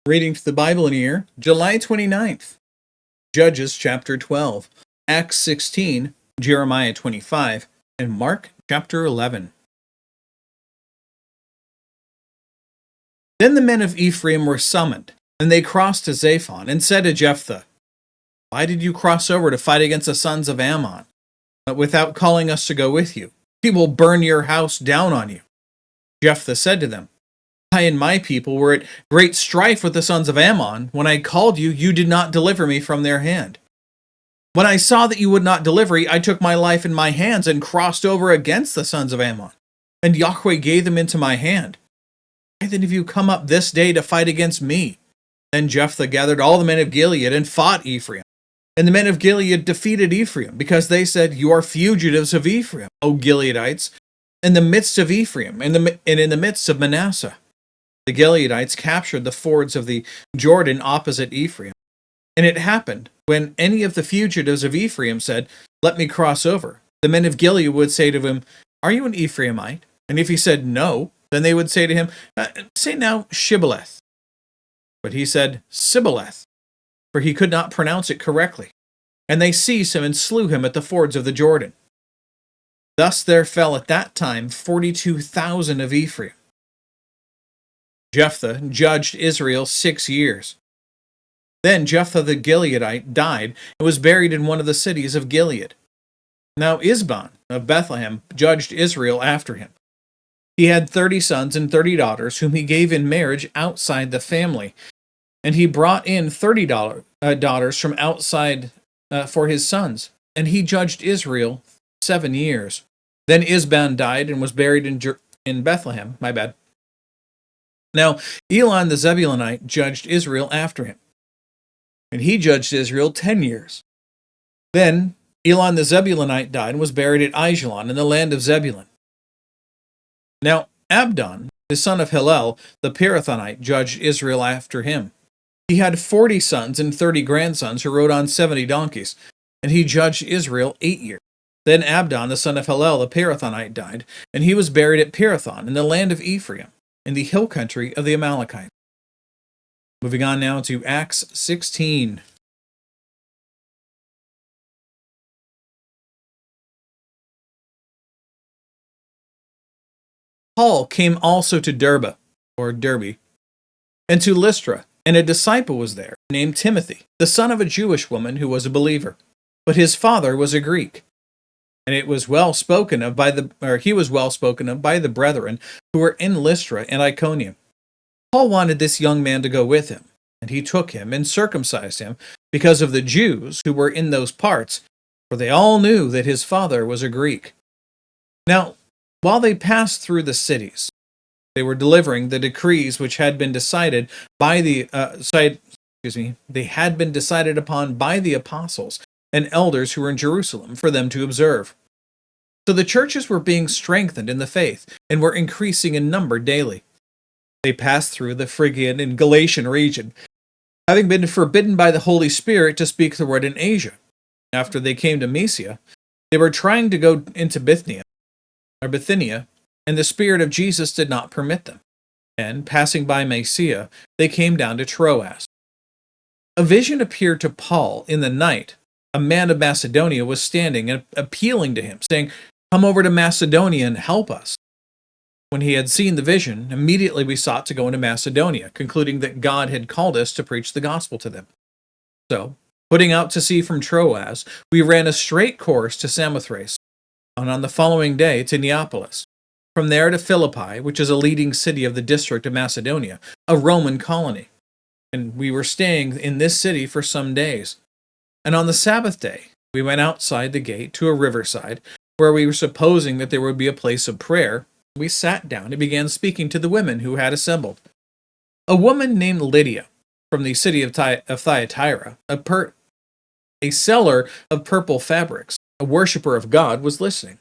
Reading to the Bible in a year, July 29th, Judges chapter 12, Acts 16, Jeremiah 25, and Mark chapter 11. Then the men of Ephraim were summoned, and they crossed to Zaphon, and said to Jephthah, "Why did you cross over to fight against the sons of Ammon, without calling us to go with you? We will burn your house down on you." Jephthah said to them, "I and my people were at great strife with the sons of Ammon. When I called you, you did not deliver me from their hand. When I saw that you would not deliver me, I took my life in my hands and crossed over against the sons of Ammon, and Yahweh gave them into my hand. Why then have you come up this day to fight against me?" Then Jephthah gathered all the men of Gilead and fought Ephraim. And the men of Gilead defeated Ephraim, because they said, "You are fugitives of Ephraim, O Gileadites, in the midst of Ephraim, and in the midst of Manasseh." The Gileadites captured the fords of the Jordan opposite Ephraim. And it happened, when any of the fugitives of Ephraim said, "Let me cross over," the men of Gilead would say to him, "Are you an Ephraimite?" And if he said no, then they would say to him, "Say now Shibboleth." But he said Sibboleth, for he could not pronounce it correctly. And they seized him and slew him at the fords of the Jordan. Thus there fell at that time 42,000 of Ephraim. Jephthah judged Israel 6 years. Then Jephthah the Gileadite died and was buried in one of the cities of Gilead. Now Isban of Bethlehem judged Israel after him. He had 30 sons and 30 daughters, whom he gave in marriage outside the family. And he brought in 30 daughters from outside for his sons. And he judged Israel 7 years. Then Isban died and was buried in Bethlehem. Now Elon the Zebulunite judged Israel after him. And he judged Israel 10 years. Then Elon the Zebulunite died and was buried at Aijalon in the land of Zebulun. Now Abdon, the son of Hillel, the Pirathonite, judged Israel after him. He had 40 sons and 30 grandsons who rode on 70 donkeys, and he judged Israel 8 years. Then Abdon, the son of Hillel, the Pirathonite, died, and he was buried at Pirathon in the land of Ephraim, in the hill country of the Amalekites. Moving on now to Acts 16. Paul came also to Derbe, and to Lystra, and a disciple was there, named Timothy, the son of a Jewish woman who was a believer, but his father was a Greek. And he was well spoken of by the brethren who were in Lystra and Iconium. Paul wanted this young man to go with him, and he took him and circumcised him because of the Jews who were in those parts, for they all knew that his father was a Greek. Now, while they passed through the cities, they were delivering the decrees which had been decided by they had been decided upon by the apostles and elders who were in Jerusalem for them to observe. So the churches were being strengthened in the faith and were increasing in number daily. They passed through the Phrygian and Galatian region, having been forbidden by the Holy Spirit to speak the word in Asia. After they came to Mysia, they were trying to go into Bithynia, and the Spirit of Jesus did not permit them. And passing by Mysia, they came down to Troas. A vision appeared to Paul in the night. A man of Macedonia was standing and appealing to him, saying, "Come over to Macedonia and help us." When he had seen the vision, immediately we sought to go into Macedonia, concluding that God had called us to preach the gospel to them. So, putting out to sea from Troas, we ran a straight course to Samothrace, and on the following day to Neapolis. From there to Philippi, which is a leading city of the district of Macedonia, a Roman colony. And we were staying in this city for some days. And on the Sabbath day, we went outside the gate to a riverside, where we were supposing that there would be a place of prayer. We sat down and began speaking to the women who had assembled. A woman named Lydia, from the city of Thyatira, a seller of purple fabrics, a worshiper of God, was listening.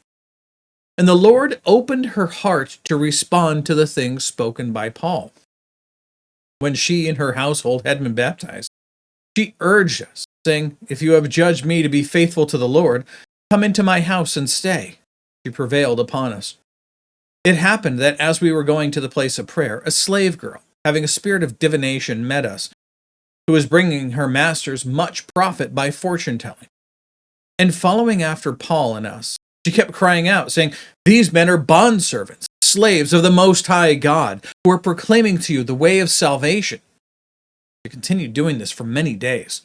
And the Lord opened her heart to respond to the things spoken by Paul. When she and her household had been baptized, she urged us, saying, "If you have judged me to be faithful to the Lord, come into my house and stay." She prevailed upon us. It happened that as we were going to the place of prayer, a slave girl, having a spirit of divination, met us, who was bringing her masters much profit by fortune-telling. And following after Paul and us, she kept crying out, saying, "These men are bondservants, slaves of the Most High God, who are proclaiming to you the way of salvation." She continued doing this for many days.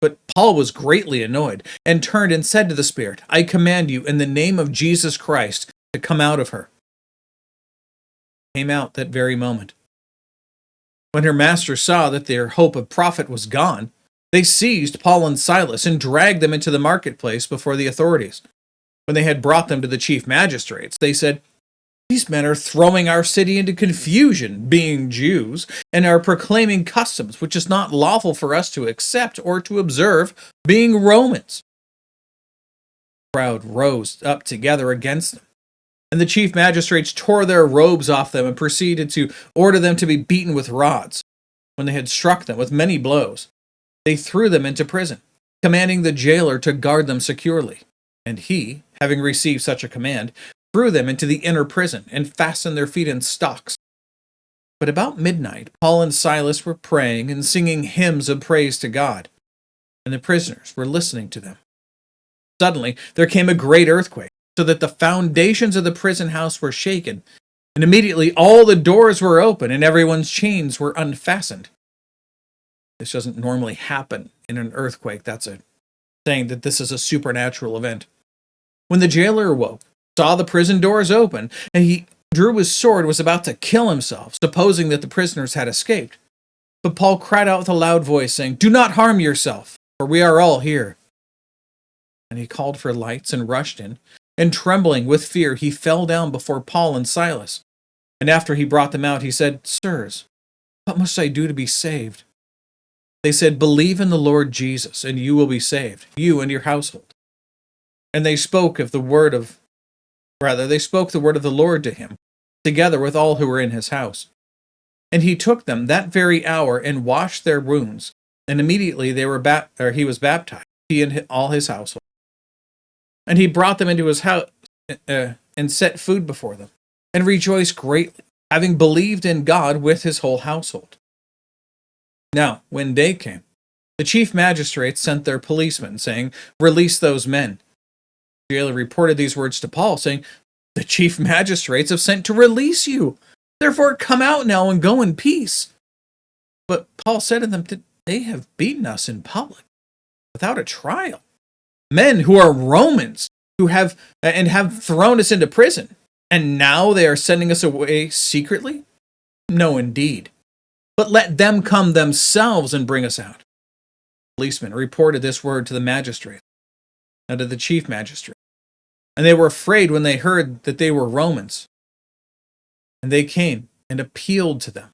But Paul was greatly annoyed, and turned and said to the spirit, "I command you in the name of Jesus Christ to come out of her." It came out that very moment. When her masters saw that their hope of profit was gone, they seized Paul and Silas and dragged them into the marketplace before the authorities. When they had brought them to the chief magistrates, they said, "These men are throwing our city into confusion, being Jews, and are proclaiming customs which is not lawful for us to accept or to observe, being Romans." The crowd rose up together against them, and the chief magistrates tore their robes off them and proceeded to order them to be beaten with rods. When they had struck them with many blows, they threw them into prison, commanding the jailer to guard them securely. And he, having received such a command, threw them into the inner prison and fastened their feet in stocks. But about midnight, Paul and Silas were praying and singing hymns of praise to God, and the prisoners were listening to them. Suddenly, there came a great earthquake, so that the foundations of the prison house were shaken, and immediately all the doors were open and everyone's chains were unfastened. This doesn't normally happen in an earthquake. That's saying that this is a supernatural event. When the jailer awoke, saw the prison doors open, and he drew his sword and was about to kill himself, supposing that the prisoners had escaped. But Paul cried out with a loud voice, saying, "Do not harm yourself, for we are all here." And he called for lights and rushed in, and trembling with fear, he fell down before Paul and Silas. And after he brought them out, he said, "Sirs, what must I do to be saved?" They said, "Believe in the Lord Jesus, and you will be saved, you and your household." And they spoke the word of the Lord to him, together with all who were in his house. And he took them that very hour and washed their wounds, and immediately he was baptized, he and all his household. And he brought them into his house and set food before them, and rejoiced greatly, having believed in God with his whole household. Now, when day came, the chief magistrates sent their policemen, saying, "Release those men." The jailer reported these words to Paul, saying, "The chief magistrates have sent to release you. Therefore come out now and go in peace." But Paul said to them, "They have beaten us in public, without a trial. Men who are Romans, who have thrown us into prison, and now they are sending us away secretly? No, indeed. But let them come themselves and bring us out." The policemen reported this word to the magistrate, and to the chief magistrate. And they were afraid when they heard that they were Romans. And they came and appealed to them.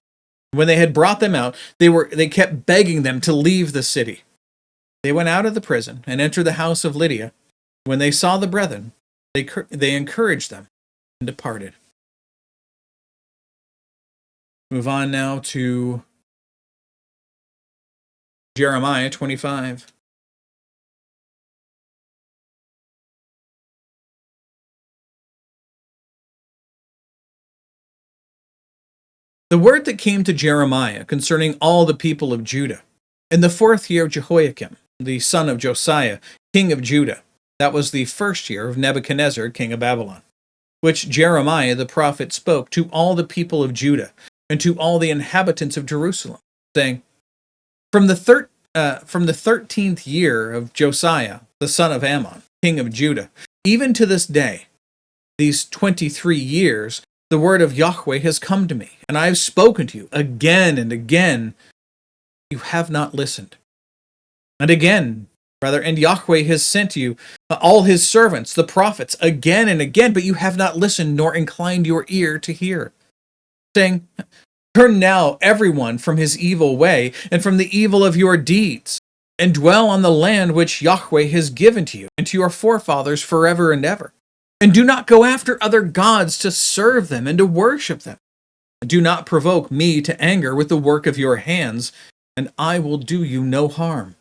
When they had brought them out, they kept begging them to leave the city. They went out of the prison and entered the house of Lydia. When they saw the brethren, they encouraged them and departed. Move on now to Jeremiah 25. The word that came to Jeremiah concerning all the people of Judah, in the 4th year of Jehoiakim, the son of Josiah, king of Judah, that was the 1st year of Nebuchadnezzar, king of Babylon, which Jeremiah the prophet spoke to all the people of Judah, and to all the inhabitants of Jerusalem, saying, From the 13th year of Josiah, the son of Ammon, king of Judah, even to this day, these 23 years, the word of Yahweh has come to me, and I have spoken to you again and again. You have not listened. And Yahweh has sent to you all his servants, the prophets, again and again, but you have not listened nor inclined your ear to hear, saying, Turn now everyone from his evil way and from the evil of your deeds, and dwell on the land which Yahweh has given to you and to your forefathers forever and ever. And do not go after other gods to serve them and to worship them. Do not provoke me to anger with the work of your hands, and I will do you no harm.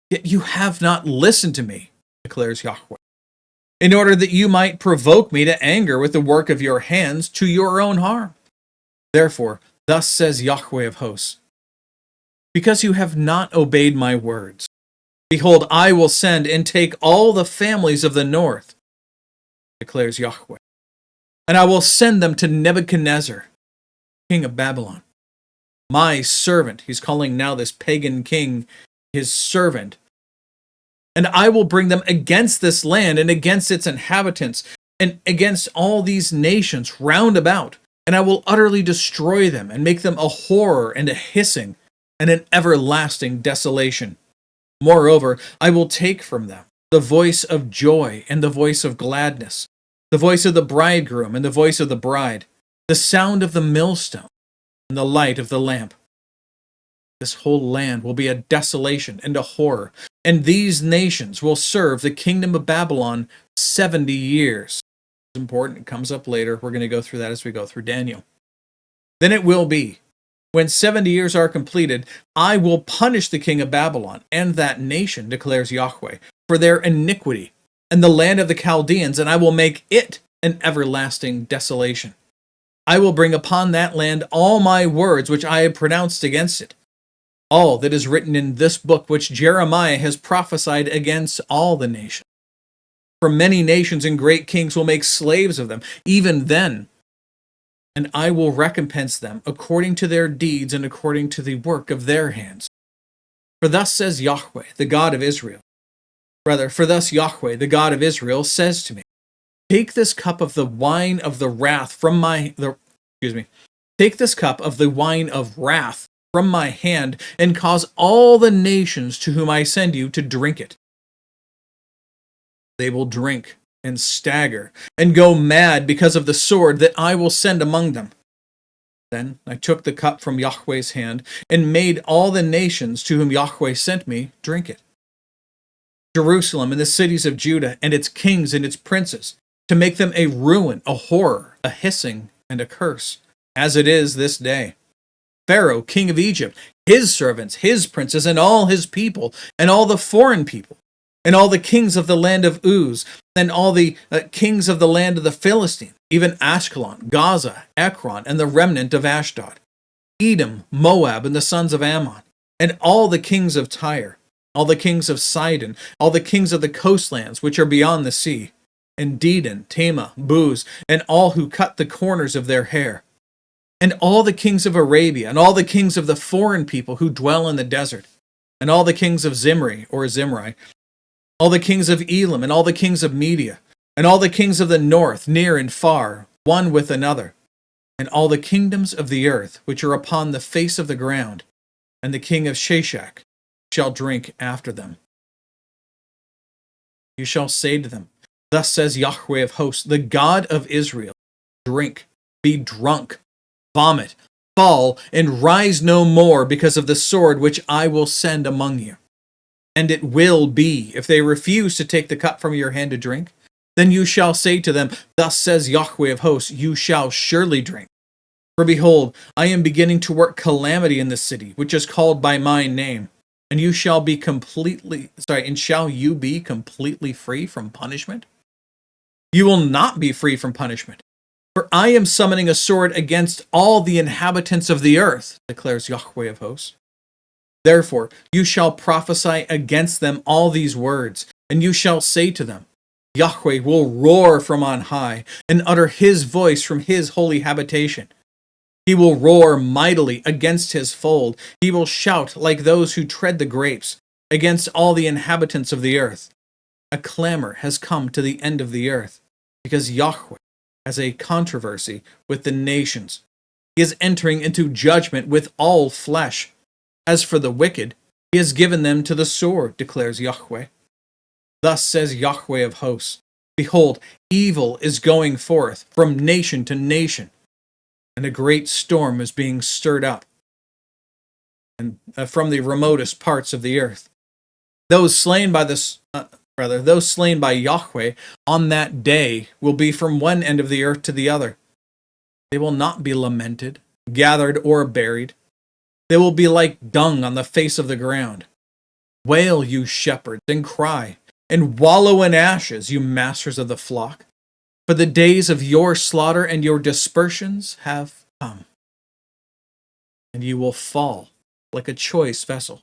Yet you have not listened to me, declares Yahweh, in order that you might provoke me to anger with the work of your hands to your own harm. Therefore, Thus says Yahweh of hosts, because you have not obeyed my words, behold, I will send and take all the families of the north, declares Yahweh, and I will send them to Nebuchadnezzar, king of Babylon, my servant. He's calling now this pagan king his servant. And I will bring them against this land and against its inhabitants and against all these nations round about. And I will utterly destroy them and make them a horror and a hissing and an everlasting desolation. Moreover, I will take from them the voice of joy and the voice of gladness, the voice of the bridegroom and the voice of the bride, the sound of the millstone and the light of the lamp. This whole land will be a desolation and a horror, and these nations will serve the kingdom of Babylon 70 years. It's important. It comes up later. We're going to go through that as we go through Daniel. Then it will be, when 70 years are completed, I will punish the king of Babylon and that nation, declares Yahweh, for their iniquity, and the land of the Chaldeans, and I will make it an everlasting desolation. I will bring upon that land all my words which I have pronounced against it, all that is written in this book which Jeremiah has prophesied against all the nations. For many nations and great kings will make slaves of them, even then, and I will recompense them according to their deeds and according to the work of their hands. For thus says Yahweh, the God of Israel. For thus Yahweh, the God of Israel, says to me, take this cup of the wine of the wrath from take this cup of the wine of wrath from my hand, and cause all the nations to whom I send you to drink it. They will drink and stagger and go mad because of the sword that I will send among them. Then I took the cup from Yahweh's hand and made all the nations to whom Yahweh sent me drink it. Jerusalem and the cities of Judah and its kings and its princes, to make them a ruin, a horror, a hissing, and a curse, as it is this day. Pharaoh, king of Egypt, his servants, his princes, and all his people, and all the foreign people, and all the kings of the land of Uz, and all the kings of the land of the Philistines, even Ashkelon, Gaza, Ekron, and the remnant of Ashdod, Edom, Moab, and the sons of Ammon, and all the kings of Tyre, all the kings of Sidon, all the kings of the coastlands which are beyond the sea, and Dedan, Tema, Buz, and all who cut the corners of their hair, and all the kings of Arabia, and all the kings of the foreign people who dwell in the desert, and all the kings of Zimri, or Zimri, all the kings of Elam, and all the kings of Media, and all the kings of the north, near and far, one with another, and all the kingdoms of the earth, which are upon the face of the ground, and the king of Sheshach shall drink after them. You shall say to them, thus says Yahweh of hosts, the God of Israel, drink, be drunk, vomit, fall, and rise no more because of the sword which I will send among you. And it will be, if they refuse to take the cup from your hand to drink, then you shall say to them, thus says Yahweh of hosts, you shall surely drink. For behold, I am beginning to work calamity in the city, which is called by my name, and shall you be completely free from punishment? You will not be free from punishment. For I am summoning a sword against all the inhabitants of the earth, declares Yahweh of hosts. Therefore, you shall prophesy against them all these words, and you shall say to them, Yahweh will roar from on high, and utter his voice from his holy habitation. He will roar mightily against his fold. He will shout like those who tread the grapes, against all the inhabitants of the earth. A clamor has come to the end of the earth, because Yahweh has a controversy with the nations. He is entering into judgment with all flesh. As for the wicked, he has given them to the sword, declares Yahweh. Thus says Yahweh of hosts, behold, evil is going forth from nation to nation, and a great storm is being stirred up and from the remotest parts of the earth. Those slain by Yahweh on that day will be from one end of the earth to the other. They will not be lamented, gathered, or buried. They will be like dung on the face of the ground. Wail, you shepherds, and cry, and wallow in ashes, you masters of the flock, for the days of your slaughter and your dispersions have come. and you will fall like a choice vessel.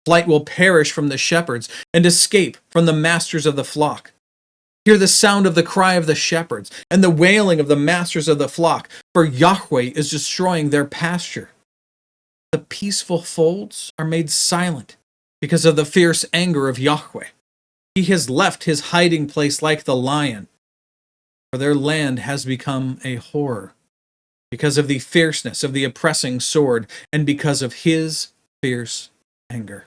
Flight will perish from the shepherds, and escape from the masters of the flock. Hear the sound of the cry of the shepherds, and the wailing of the masters of the flock, for Yahweh is destroying their pasture. The peaceful folds are made silent because of the fierce anger of Yahweh. He has left his hiding place like the lion, for their land has become a horror because of the fierceness of the oppressing sword and because of his fierce anger.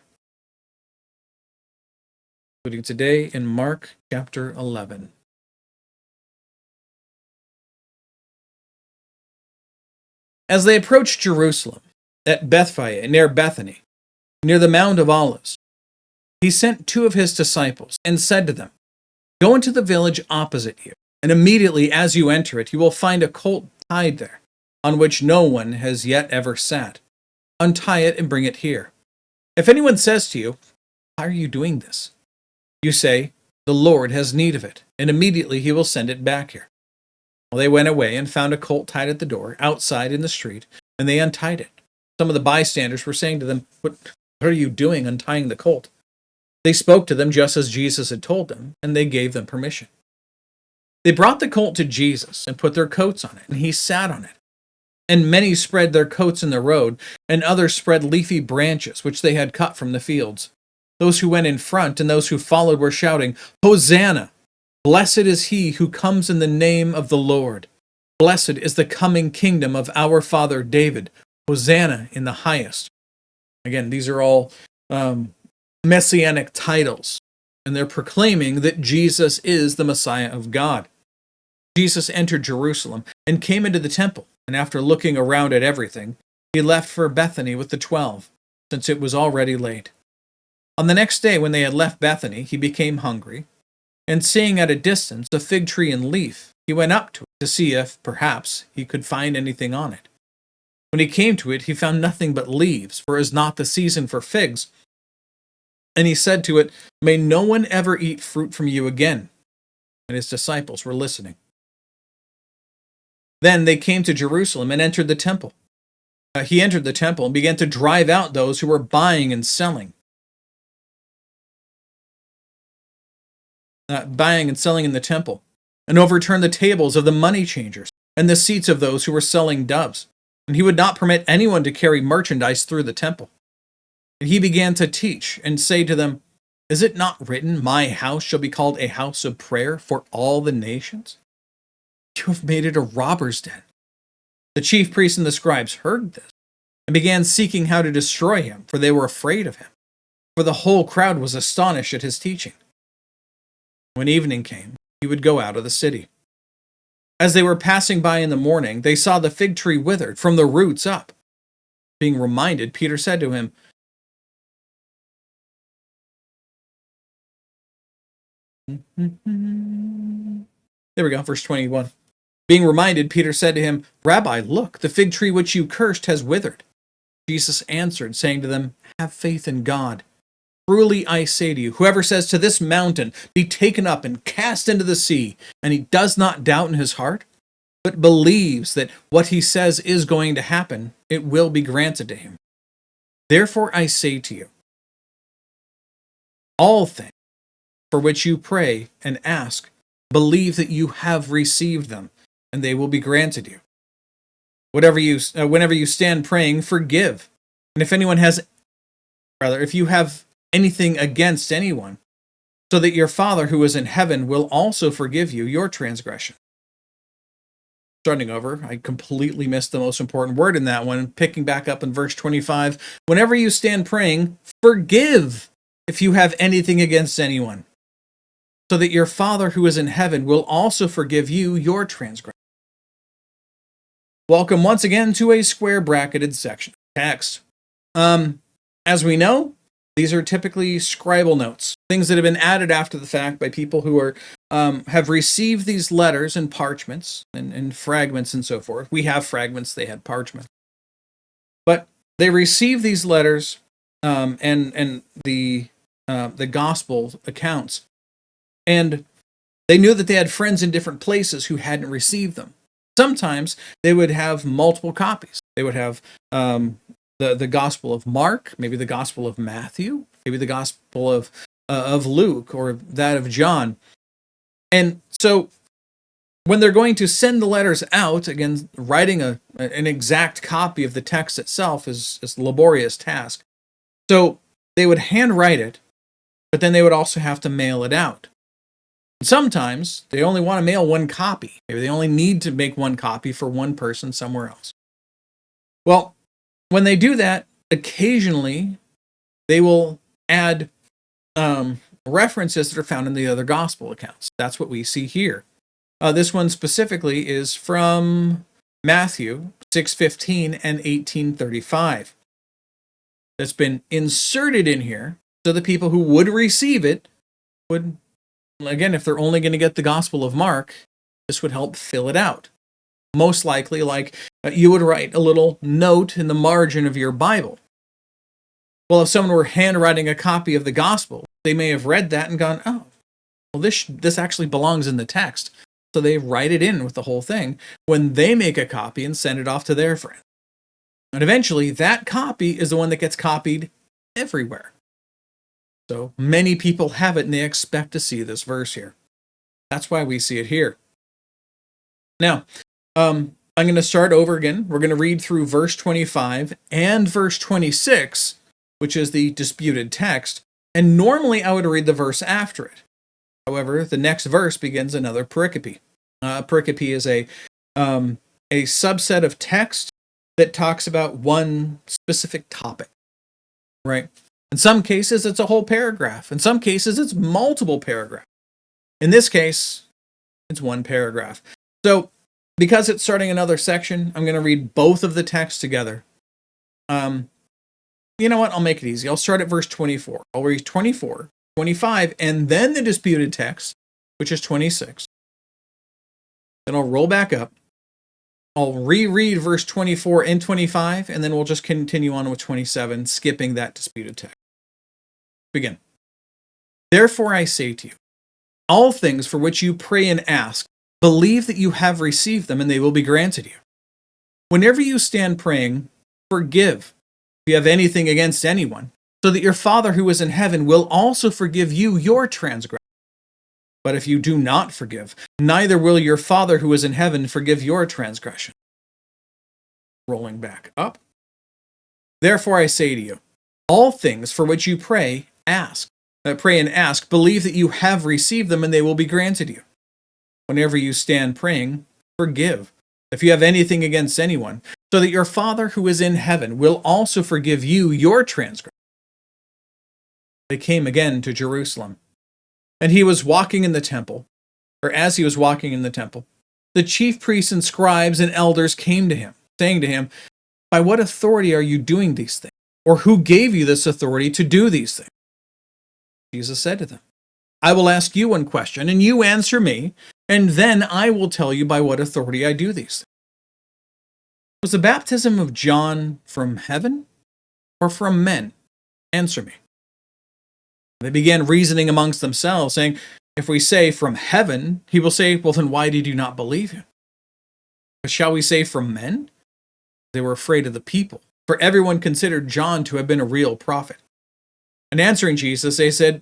Including today in Mark chapter 11. As they approached Jerusalem, at Bethphage near Bethany, near the Mount of Olives, he sent 2 of his disciples and said to them, "Go into the village opposite you, and immediately as you enter it, you will find a colt tied there, on which no one has yet ever sat. Untie it and bring it here. If anyone says to you, 'Why are you doing this?' you say, 'The Lord has need of it,' and immediately he will send it back here." Well, they went away and found a colt tied at the door, outside in the street, and they untied it. Some of the bystanders were saying to them, What are you doing untying the colt?" They spoke to them just as Jesus had told them, and they gave them permission. They brought the colt to Jesus and put their coats on it, and he sat on it. And many spread their coats in the road, and others spread leafy branches which they had cut from the fields. Those who went in front and those who followed were shouting, "Hosanna! Blessed is he who comes in the name of the Lord. Blessed is the coming kingdom of our father David. Hosanna in the highest." Again, these are all messianic titles, and they're proclaiming that Jesus is the Messiah of God. Jesus entered Jerusalem and came into the temple, and after looking around at everything, he left for Bethany with the 12, since it was already late. On the next day, when they had left Bethany, he became hungry, and seeing at a distance a fig tree in leaf, he went up to it to see if, perhaps, he could find anything on it. When he came to it, he found nothing but leaves, for it is not the season for figs. And he said to it, "May no one ever eat fruit from you again." And his disciples were listening. Then they came to Jerusalem and entered the temple. He entered the temple and began to drive out those who were buying and selling. In the temple, and overturned the tables of the money changers and the seats of those who were selling doves. And he would not permit anyone to carry merchandise through the temple. And he began to teach and say to them, "Is it not written, 'My house shall be called a house of prayer for all the nations'? You have made it a robber's den." The chief priests and the scribes heard this and began seeking how to destroy him, for they were afraid of him. For the whole crowd was astonished at his teaching. When evening came, he would go out of the city. As they were passing by in the morning, they saw the fig tree withered from the roots up. Being reminded, Peter said to him, There we go, verse 21. Being reminded, Peter said to him, "Rabbi, look, the fig tree which you cursed has withered." Jesus answered, saying to them, "Have faith in God. Truly I say to you, whoever says to this mountain, 'Be taken up and cast into the sea,' and he does not doubt in his heart, but believes that what he says is going to happen, it will be granted to him. Therefore I say to you, all things for which you pray and ask, believe that you have received them, and they will be granted you. Whenever you stand praying, forgive. And if you have anything against anyone, so that your Father who is in heaven will also forgive you your transgression." Starting over, I completely missed the most important word in that one. Picking back up in verse 25, whenever you stand praying, forgive if you have anything against anyone, so that your Father who is in heaven will also forgive you your transgression. Welcome once again to a square bracketed section of text. As we know, these are typically scribal notes, things that have been added after the fact by people who are have received these letters and parchments and fragments and so forth. We have fragments; they had parchment, but they received these letters and the gospel accounts, and they knew that they had friends in different places who hadn't received them. Sometimes they would have multiple copies. They would have the Gospel of Mark, maybe the Gospel of Matthew, maybe the Gospel of Luke, or that of John. And so when they're going to send the letters out, again, writing an exact copy of the text itself is a laborious task. So they would handwrite it, but then they would also have to mail it out. Sometimes they only want to mail one copy. Maybe they only need to make one copy for one person somewhere else. Well, when they do that, occasionally they will add references that are found in the other gospel accounts. That's what we see here. This one specifically is from Matthew 6:15 and 18:35. That's been inserted in here so the people who would receive it would, again, if they're only going to get the Gospel of Mark, this would help fill it out. Most likely, like you would write a little note in the margin of your Bible. Well, if someone were handwriting a copy of the Gospel, they may have read that and gone, oh, well, this actually belongs in the text. So they write it in with the whole thing when they make a copy and send it off to their friend. And eventually, that copy is the one that gets copied everywhere. So many people have it and they expect to see this verse here. That's why we see it here. Now, I'm going to start over again. We're going to read through verse 25 and verse 26, which is the disputed text. And normally I would read the verse after it. However, the next verse begins another pericope. Pericope is a subset of text that talks about one specific topic, right? In some cases, it's a whole paragraph. In some cases, it's multiple paragraphs. In this case, it's one paragraph. So, because it's starting another section, I'm going to read both of the texts together. You know what? I'll make it easy. I'll start at verse 24. I'll read 24, 25, and then the disputed text, which is 26. Then I'll roll back up. I'll reread verse 24 and 25, and then we'll just continue on with 27, skipping that disputed text. Begin. Therefore I say to you, all things for which you pray and ask, believe that you have received them, and they will be granted you. Whenever you stand praying, forgive if you have anything against anyone, so that your Father who is in heaven will also forgive you your transgressions. But if you do not forgive, neither will your Father who is in heaven forgive your transgression. Rolling back up. Therefore I say to you, all things for which you pray and ask, believe that you have received them, and they will be granted you. Whenever you stand praying, forgive if you have anything against anyone, so that your Father who is in heaven will also forgive you your transgression. They came again to Jerusalem. And he was walking in the temple, or as he was walking in the temple, the chief priests and scribes and elders came to him, saying to him, by what authority are you doing these things? Or who gave you this authority to do these things? Jesus said to them, I will ask you one question, and you answer me, and then I will tell you by what authority I do these things. Was the baptism of John from heaven or from men? Answer me. They began reasoning amongst themselves, saying, if we say from heaven, he will say, well, then why did you not believe him? But shall we say from men? They were afraid of the people, for everyone considered John to have been a real prophet. And answering Jesus, they said,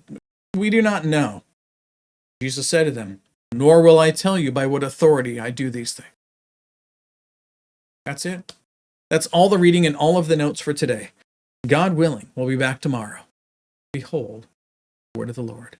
we do not know. Jesus said to them, nor will I tell you by what authority I do these things. That's it. That's all the reading and all of the notes for today. God willing, we'll be back tomorrow. Behold, the word of the Lord.